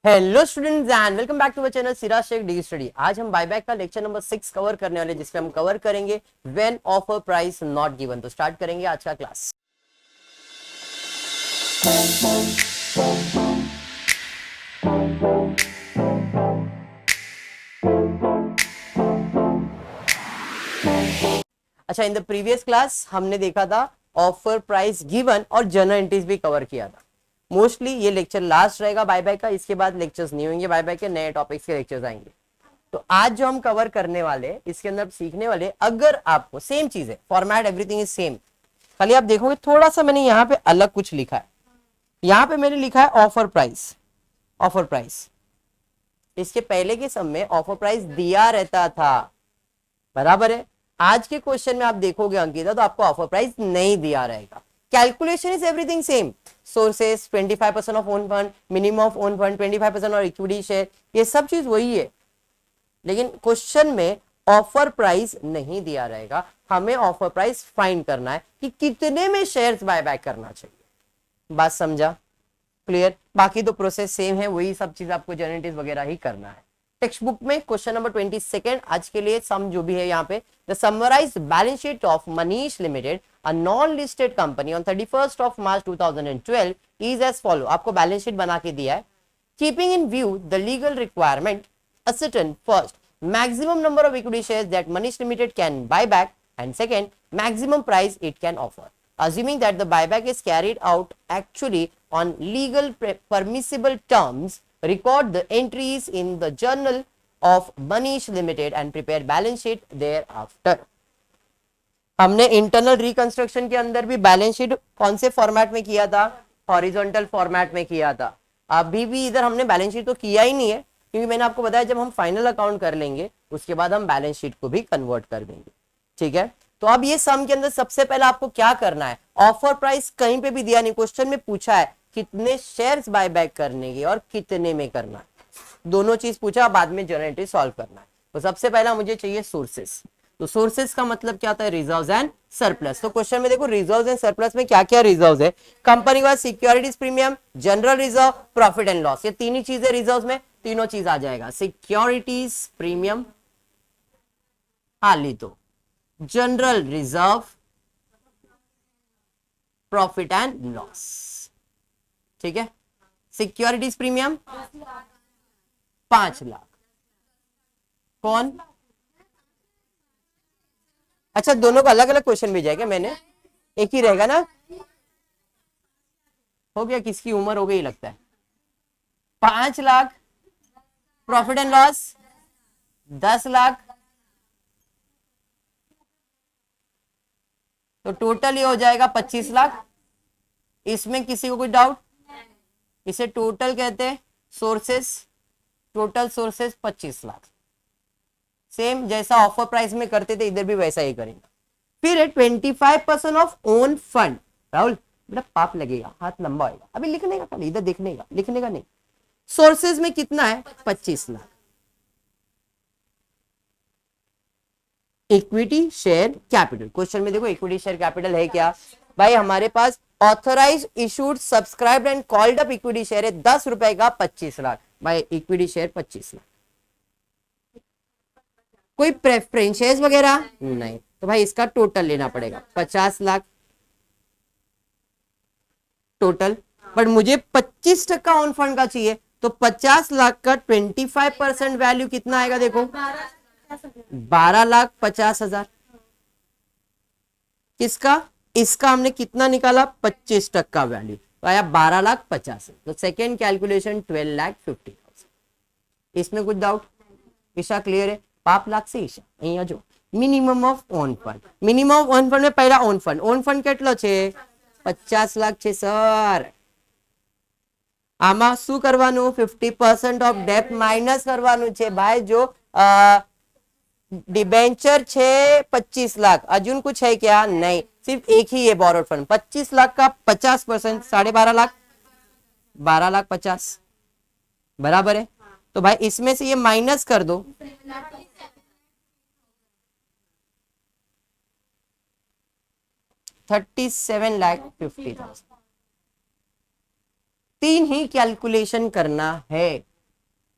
Hello students and welcome back to our channel Siraj Shaikh the study. आज हम buyback का lecture number 6 cover करने वाले, जिसमें हम कवर करेंगे when offer price not given. तो स्टार्ट करेंगे आज का क्लास। अच्छा, इन द प्रीवियस क्लास हमने देखा था ऑफर प्राइस गिवन और जर्नल एंट्रीज भी कवर किया था। मोस्टली ये लेक्चर लास्ट रहेगा बायबैक का, इसके बाद लेक्चर्स नहीं होंगे बायबैक के, नए टॉपिक्स के लेक्चर्स आएंगे। तो आज जो हम कवर करने वाले, इसके अंदर सीखने वाले, अगर आपको सेम चीज है, फॉर्मेट एवरीथिंग इज सेम, खाली आप देखोगे थोड़ा सा मैंने यहाँ पे अलग कुछ लिखा है। यहाँ पे मैंने लिखा है ऑफर प्राइस। ऑफर प्राइस इसके पहले के सम में ऑफर प्राइस दिया रहता था, बराबर है। आज के क्वेश्चन में आप देखोगे अंकिता, तो आपको ऑफर प्राइस नहीं दिया रहेगा। Calculation is everything same. Sources 25% of own fund, minimum of own fund 25% और इक्विटी शेयर, ये सब चीज वही है, लेकिन क्वेश्चन में ऑफर प्राइस नहीं दिया रहेगा। हमें ऑफर प्राइस फाइंड करना है कि कितने में शेयर्स बायबैक करना चाहिए। बात समझा? क्लियर? बाकी तो प्रोसेस सेम है, वही सब चीज आपको जनरेटिव वगैरह ही करना है। टेक्स्ट बुक में क्वेश्चन नंबर 22 आज के लिए सम जो भी है यहाँ पे, the summarise balance sheet of Manish limited, a non listed company on 31st of March 2012 is as follow. आपको बैलेंस शीट बना के दिया है। Keeping in view the legal requirement, ascertain first maximum number of equity shares that Manish Limited can buy back, and second maximum price it can offer. Assuming that the buyback is carried out actually on legal permissible terms, record the entries in the journal of Manish Limited and prepare balance sheet thereafter. हमने internal reconstruction के अंदर भी balance sheet कौन से format में किया था? Horizontal format में किया था। अभी भी इधर हमने बैलेंस शीट तो किया ही नहीं है, क्योंकि मैंने आपको बताया जब हम फाइनल अकाउंट कर लेंगे उसके बाद हम बैलेंस शीट को भी कन्वर्ट कर देंगे। ठीक है, तो अब ये सम के अंदर सबसे पहले आपको क्या करना है, ऑफर प्राइस कहीं पे भी दिया नहीं, क्वेश्चन में पूछा है कितने शेयर्स बायबैक करने के और कितने में करना है, दोनों चीज पूछा, बाद में जनरल एंट्री सॉल्व करना है। तो सबसे पहला मुझे चाहिए सोर्सेस। तो सोर्सेस का मतलब क्या होता है? Reserves and surplus. तो क्वेश्चन में देखो रिजर्व्स एंड सरप्लस में क्या क्या रिजर्व्स है। कंपनी के पास securities premium, general reserve, profit and loss, ये तीन ही चीजें रिजर्व्स में, तीनों चीज आ जाएगा। सिक्योरिटीज प्रीमियम, खाली तो general reserve, profit and loss. ठीक है, सिक्योरिटीज प्रीमियम 5 लाख। कौन? अच्छा, दोनों का अलग अलग क्वेश्चन भेजा है क्या मैंने? एक ही रहेगा ना? हो गया, किसकी उम्र हो गई लगता है। 5 lakh, profit and loss 10 lakh, तो टोटल ये हो जाएगा 25 लाख। इसमें किसी को कोई डाउट? इसे टोटल कहते हैं sources. Total sources 25 lakh, same जैसा ऑफर प्राइस में करते थे इधर भी वैसा ही करेंगे। फिर है 25% ऑफ ओन फंड। राहुल बेटा पाप लगेगा, हाथ लंबा होगा, अभी लिखने का खाली, इधर देखने का, लिखने का नहीं। सोर्सेज में कितना है? 25 lakh. Equity share capital, question में देखो इक्विटी शेयर कैपिटल है क्या भाई? हमारे पास authorise issued subscribed and called up equity share है 10 रुपए का 25 लाख। भाई इक्विटी शेयर 25 लाख, कोई प्रेफरेंसेस वगैरह नहीं, तो भाई इसका टोटल लेना पड़ेगा 50 लाख टोटल। बट मुझे 25% ऑन फंड का चाहिए, तो 50 लाख का 25% वैल्यू कितना आएगा? देखो 12,50,000। किसका? इसका हमने कितना निकाला? 25% वैल्यू, तो आया 12,50,000। तो सेकेंड कैलकुलेशन 12,50,000। इसमें कुछ डाउट? ईशा क्लियर है? पाप लाख से ईशा અહીંયા જો minimum of on fund, minimum of on fund में પહેલા ઓન ફંડ કેટલો છે? 50 લાખ છે સર। આમાં શું કરવાનું? 50% ઓફ ડેપ્ટ માઇનસ કરવાનું છે ભાઈ। जो डिबेंचर छे 25 लाख, अर्जुन कुछ है क्या? नहीं, सिर्फ एक ही है बोरोड फंड। 25 लाख का 50% 12.5 लाख, 12,50,000 बराबर है। तो भाई इसमें से ये माइनस कर दो, 37,50,000। तीन ही कैलकुलेशन करना है,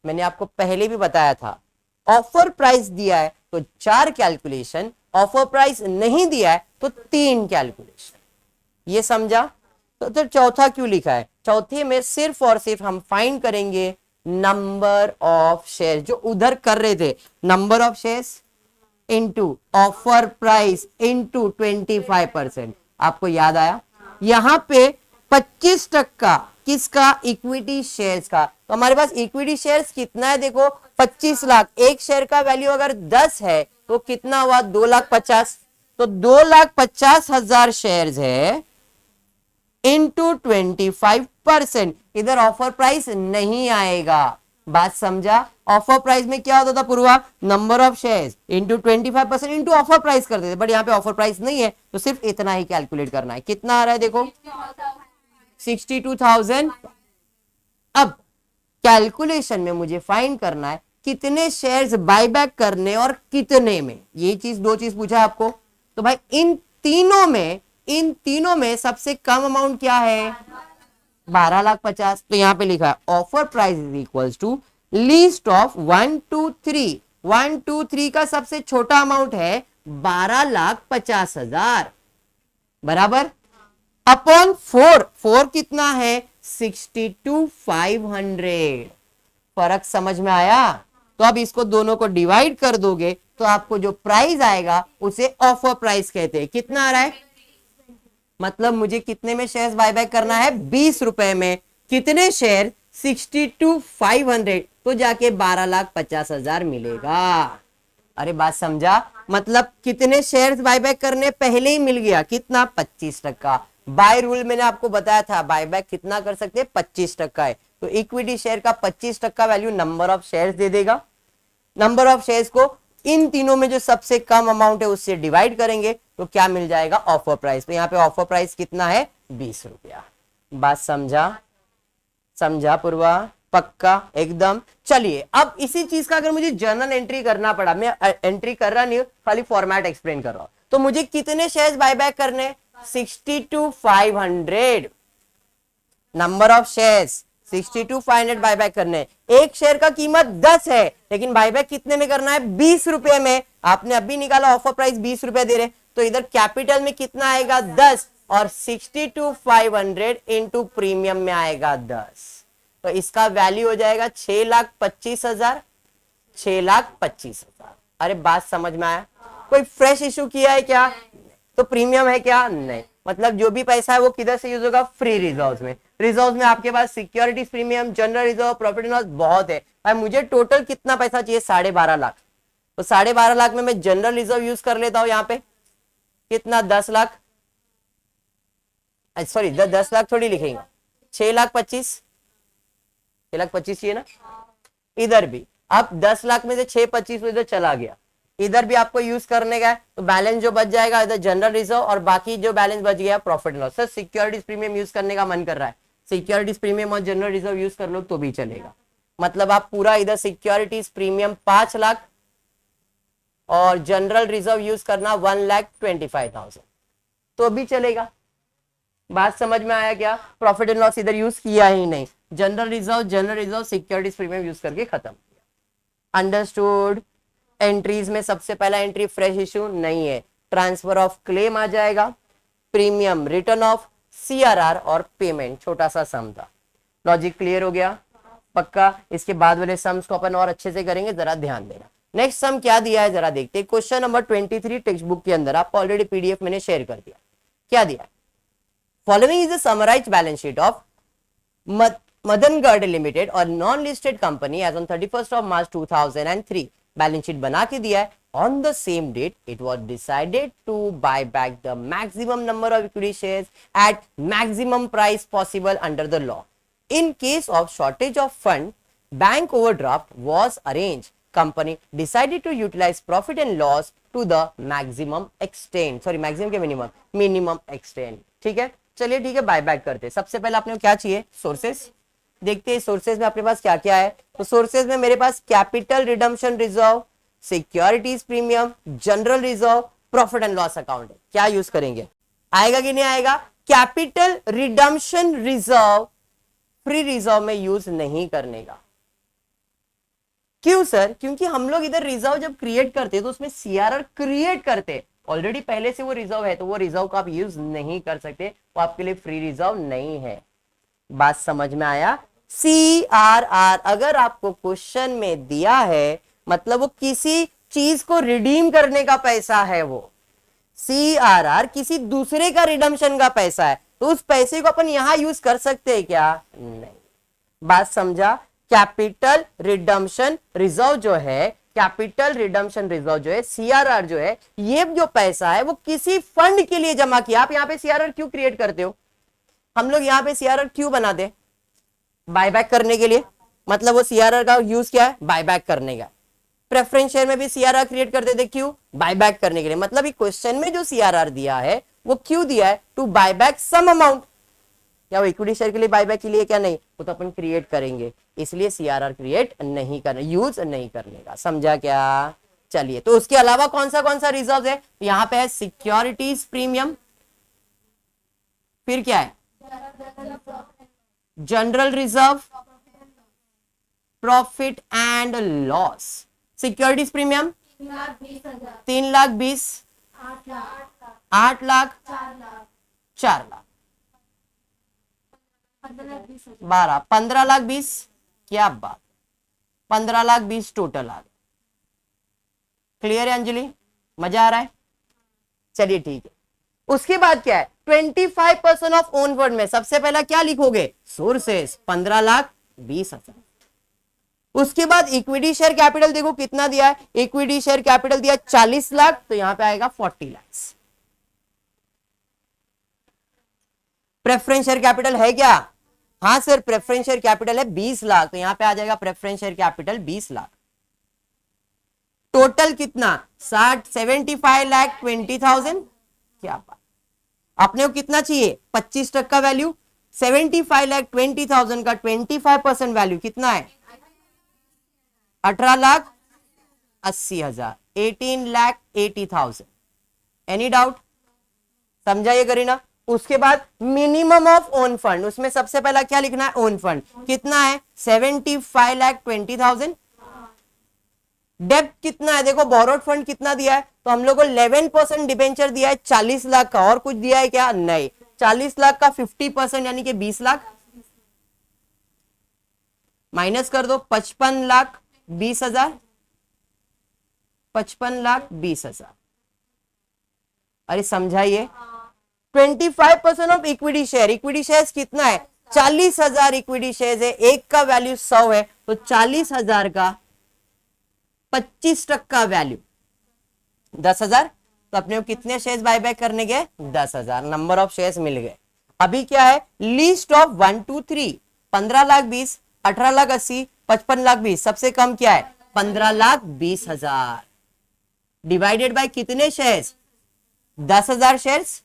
मैंने आपको पहले भी बताया था, ऑफर प्राइस दिया है तो 4 कैलकुलेशन, ऑफर प्राइस नहीं दिया है तो 3 कैलकुलेशन। ये समझा? तो चौथा क्यों लिखा है? चौथे में सिर्फ और सिर्फ हम फाइंड करेंगे नंबर ऑफ शेयर, जो उधर कर रहे थे, number of shares into offer price into 25%। आपको याद आया? यहां पे 25% किसका? इक्विटी शेयर्स का। तो हमारे पास इक्विटी शेयर्स कितना है? देखो 25 लाख। एक शेयर का वैल्यू अगर 10 है तो कितना हुआ? 2,50,000। तो 2,50,000 शेयर्स है इंटू 25%। इधर ऑफर प्राइस नहीं आएगा। बात समझा? ऑफर प्राइस में क्या होता था Purva? Number of shares into 25% into offer price करते थे, बट यहाँ पे ऑफर प्राइस नहीं है तो सिर्फ इतना ही कैलकुलेट करना है। कितना आ रहा है देखो? 62,000। अब कैलकुलेशन में मुझे फाइंड करना है कितने शेयर्स बायबैक करने और कितने में। ये चीज, दो चीज पूछा आपको। तो भाई इन तीनों में सबसे कम अमाउंट क्या है? 12,50,000। तो यहां पे लिखा है offer price is equals to least of 1 2 3। 1 2 3 का सबसे छोटा अमाउंट है 12,50,000 बराबर अपॉन 4 कितना है? 62,500। फर्क समझ में आया? तो अब इसको दोनों को डिवाइड कर दोगे तो आपको जो प्राइस आएगा उसे ऑफर प्राइस कहते हैं। कितना आ रहा है? मतलब मुझे कितने में शेयर्स बायबैक करना है? 20 रुपए में। कितने शेयर? 62,500। तो जाके 12,50,000 मिलेगा। अरे बात समझा? मतलब कितने शेयर्स बायबैक करने? पहले ही मिल गया। कितना? 25%। बाय रूल मैंने आपको बताया था बायबैक कितना कर सकते हैं? 25% है। तो इक्विटी शेयर का 25% वैल्यू नंबर ऑफ शेयर्स दे देगा। नंबर ऑफ शेयर्स को इन तीनों में जो सबसे कम अमाउंट है उससे डिवाइड करेंगे तो क्या मिल जाएगा? Offer price. तो यहाँ पे ऑफर प्राइस कितना है? 20 रुपया। बात समझा? समझा पूर्वा? पक्का एकदम। चलिए अब इसी चीज का अगर मुझे जर्नल एंट्री करना पड़ा, मैं एंट्री कर रहा नहीं हूं, खाली फॉर्मेट एक्सप्लेन कर रहा हूं, तो मुझे कितने शेयर्स बायबैक करने? 62,500। नंबर ऑफ शेयर्स 62,500 बायबैक करने। एक शेयर का कीमत 10 है लेकिन बायबैक कितने में करना है? 20 रुपए में। आपने अभी निकाला ऑफर प्राइस 20 रुपए दे रहे, तो इधर कैपिटल में कितना आएगा? 10 और 62,500 इंटू प्रीमियम में आएगा 10। तो इसका वैल्यू हो जाएगा 6,25,000। 6,25,000। अरे बात समझ में आया? कोई फ्रेश इशू किया है क्या? तो प्रीमियम है क्या? नहीं। मतलब जो भी पैसा है वो किधर से यूज होगा? फ्री रिजर्व्स में। रिजर्व्स में आपके पास securities premium, general reserve, profit and loss बहुत है। भाई मुझे टोटल कितना पैसा चाहिए? 12.5 लाख। तो 12.5 लाख में मैं जनरल रिजर्व यूज कर लेता हूं। यहाँ पे कितना? 10 लाख। सॉरी 10 लाख थोड़ी लिखेंगे, 6,25,000। 6,25,000 चाहिए ना? इधर भी अब 10 लाख में से 6,25,000 इधर चला गया, इधर भी आपको यूज करने का है। तो बैलेंस जो बच जाएगा इधर जनरल रिजर्व और बाकी जो बैलेंस बच गया profit and loss. Sir securities premium use करने का मन कर रहा है, सिक्योरिटीज प्रीमियम और जनरल रिजर्व यूज कर लो तो भी चलेगा। मतलब आप पूरा इधर सिक्योरिटीज प्रीमियम 5 लाख और जनरल रिजर्व यूज करना 1,25,000 तो भी चलेगा। बात समझ में आया क्या? प्रॉफिट एंड लॉस इधर यूज किया ही नहीं, general reserve securities premium use करके खत्म किया। अंडरस्टूड? एंट्रीज में सबसे पहला एंट्री फ्रेश इशू नहीं है, ट्रांसफर ऑफ क्लेम आ जाएगा, प्रीमियम, रिटर्न ऑफ, सीआरआर और पेमेंट। छोटा सा सम था। लॉजिक क्लियर हो गया? पक्का? इसके बाद वाले सम्स को अपन और अच्छे से करेंगे, जरा ध्यान देना। नेक्स्ट सम क्या दिया है जरा देखते हैं। क्वेश्चन नंबर 23 टेक्स्ट बुक के अंदर, आपको ऑलरेडी पीडीएफ मैंने शेयर कर दिया। क्या दिया? Following is a summarised balance sheet of Madangarh limited और non listed company as on 31st of March 2003। Balance sheet बना के दिया है। On the same date, it was decided to buy back the maximum number of equity shares at maximum price possible under the law. In case of shortage of fund, bank overdraft was arranged. Company decided to utilize profit and loss to the maximum extent. Sorry, maximum के minimum extent. ठीक है, चलिए ठीक है, buy back करते हैं। सबसे पहले आपने क्या चाहिए? सोर्सेस। देखते हैं सोर्सेज में अपने पास क्या क्या है। तो सोर्सेज में मेरे पास capital redemption reserve, securities premium, general reserve, profit and loss account है। क्या यूज करेंगे? आएगा कि नहीं आएगा? Capital redemption reserve free reserve में यूज नहीं करने का, क्यों सर? क्योंकि हम लोग इधर रिजर्व जब क्रिएट करते तो उसमें सीआरआर क्रिएट करते, ऑलरेडी पहले से वो रिजर्व है, तो वो रिजर्व का आप यूज नहीं कर सकते, वो आपके लिए फ्री रिजर्व नहीं है। बात समझ में आया? सीआरआर अगर आपको क्वेश्चन में दिया है मतलब वो किसी चीज को रिडीम करने का पैसा है, वो सीआरआर किसी दूसरे का रिडम्पशन का पैसा है, तो उस पैसे को अपन यहां यूज कर सकते हैं क्या? नहीं। बात समझा? कैपिटल रिडम्पशन रिजर्व जो है, कैपिटल रिडम्पशन रिजर्व जो है, सीआरआर जो है, ये जो पैसा है वो किसी फंड के लिए जमा किया। आप यहां पे सीआरआर क्यों क्रिएट करते हो? हम लोग यहां पे सीआरआर क्यों बनाते? बायबैक करने के लिए। मतलब वो सीआरआर का यूज क्या है? बायबैक करने का। प्रेफरेंस शेयर में भी सीआरआर क्रिएट करते थे, क्यों? बायबैक करने के लिए। मतलब क्वेश्चन में जो सीआरआर दिया है वो क्यों दिया है? To buyback some amount. क्या वो इक्विटी शेयर के लिए बायबैक के लिए? क्या नहीं, वो तो अपन क्रिएट करेंगे, इसलिए सीआरआर क्रिएट नहीं करना, यूज नहीं करने का। समझा क्या? चलिए, तो उसके अलावा कौन सा रिजर्व है? यहां पे है सिक्योरिटीज प्रीमियम, फिर क्या है? General reserve, profit and loss. Securities premium 3,20,000, 8,00,000, 4,00,000, 12, 15,20,000। क्या बात, 15,20,000 टोटल आ गए। क्लियर है अंजलि? मजा आ रहा है? चलिए ठीक है। उसके बाद क्या है? 25% ऑफ ओन फंड में सबसे पहला क्या लिखोगे? सोर्सेस, 15,20,000। उसके बाद इक्विटी शेयर कैपिटल देखो कितना दिया है, इक्विटी शेयर कैपिटल दिया 40 लाख, तो यहां पे आएगा 40 लाख। प्रेफरेंस शेयर कैपिटल है क्या? हाँ सर, प्रेफरेंस शेयर कैपिटल है 20 लाख, तो यहां पे आ जाएगा preference share capital 20 lakh. Total कितना? 75,20,000। क्या बात, अपने को कितना चाहिए? 25% का वैल्यू। 75,20,000 का 25% वैल्यू कितना है? 18,80,000, 18,80,000। Any doubt? समझा ये करीना? उसके बाद मिनिमम ऑफ ओन फंड, उसमें सबसे पहला क्या लिखना है? ओन फंड कितना है? 75,20,000। डेब्ट कितना है? देखो बोरोड फंड कितना दिया है, तो हम लोग को 11% डिबेंचर दिया है 40 लाख का, और कुछ दिया है क्या? नहीं। 40 लाख का 50% यानी कि 20 लाख माइनस कर दो, 55,20,000, 55,20,000। अरे समझाइए। 25% of equity share, equity share कितना है? 40,000 इक्विटी शेयर है, एक का वैल्यू 100 है, तो 40,000 का 25% वैल्यू 10,000। तो अपने को कितने शेयर्स बायबैक करने गए? 10,000। नंबर ऑफ शेयर्स मिल गए। अभी क्या है? List of 1 2 3, 15,20,000, 18,80,000, 55,20,000। सबसे कम क्या है? 15,20,000 डिवाइडेड बाय कितने शेयर्स? 10,000 शेयर्स।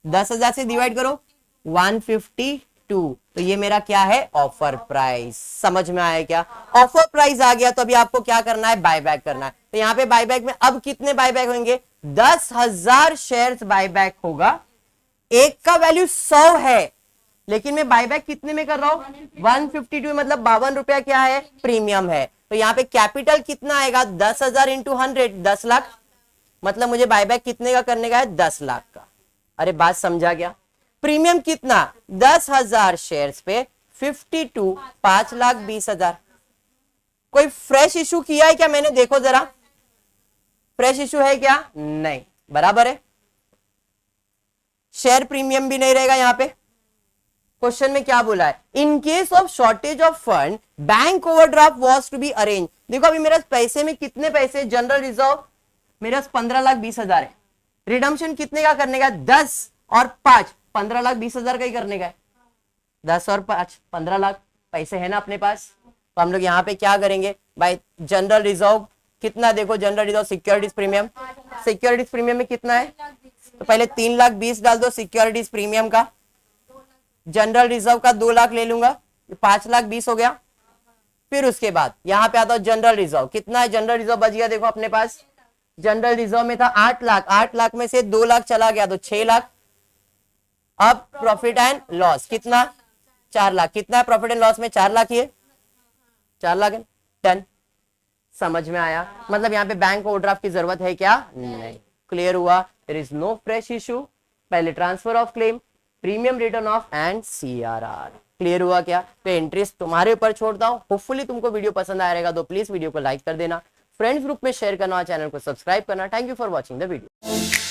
10,000 से डिवाइड करो 152, तो ये मेरा क्या है? Offer price. समझ में आया क्या? ऑफर प्राइस आ गया, तो अभी आपको क्या करना है? बायबैक करना है। तो यहाँ पे बायबैक में अब कितने बायबैक होंगे? 10,000 शेयर्स बायबैक होगा। एक का वैल्यू 100 है, लेकिन मैं बायबैक कितने में कर रहा हूं? 152, मतलब 52 रुपया क्या है? प्रीमियम है। तो यहाँ पे कैपिटल कितना आएगा? 10,000 इंटू 100, 10 लाख। मतलब मुझे बायबैक कितने का करने का है? 10 लाख का। अरे बात समझा गया? प्रीमियम कितना? 10,000 शेयर्स पे 52, 5,20,000। कोई फ्रेश इशू किया है क्या मैंने? देखो जरा, फ्रेश इशू है क्या? नहीं, बराबर है। शेयर प्रीमियम भी नहीं रहेगा यहां पे। क्वेश्चन में क्या बोला है? In case of shortage of fund bank overdraft was to be arrange. देखो अभी मेरे पैसे में कितने पैसे? जनरल रिजर्व मेरे 15,20,000 है। रिडम्पशन कितने का करने का? 10 और 5, 15,20,000 का ही करने का है। 10 और 5, 15 लाख पैसे है ना अपने पास। तो हम लोग यहाँ पे क्या करेंगे भाई? जनरल रिजर्व कितना? देखो general reserve securities premium, securities premium में कितना है? तो पहले 3,20,000 डाल दो सिक्योरिटीज प्रीमियम का। जनरल रिजर्व का 2 लाख ले लूंगा, 5,20,000 हो गया। फिर उसके बाद यहाँ पे आता हूं जनरल रिजर्व। कितना है जनरल रिजर्व बच गया? देखो अपने पास जनरल रिजर्व में था 8 लाख, 8 लाख में से 2 लाख चला गया तो 6 लाख। अब प्रॉफिट एंड लॉस कितना? 4 लाख। कितना है प्रॉफिट एंड लॉस में? 4 लाख ही है, 4 लाख है। डन। समझ में आया? मतलब यहाँ पे बैंक ओवरड्राफ्ट की जरूरत है क्या? नहीं। क्लियर हुआ? There is no fresh issue. पहले transfer of claim, premium return of and CRR. Clear हुआ क्या? तो एंट्रीज तुम्हारे ऊपर छोड़ता हूँ। होपफुली तुमको वीडियो पसंद आया रहेगा तो प्लीज वीडियो को लाइक कर देना, फ्रेंड्स ग्रुप में शेयर करना, चैनल को सब्सक्राइब करना। Thank you for watching the video.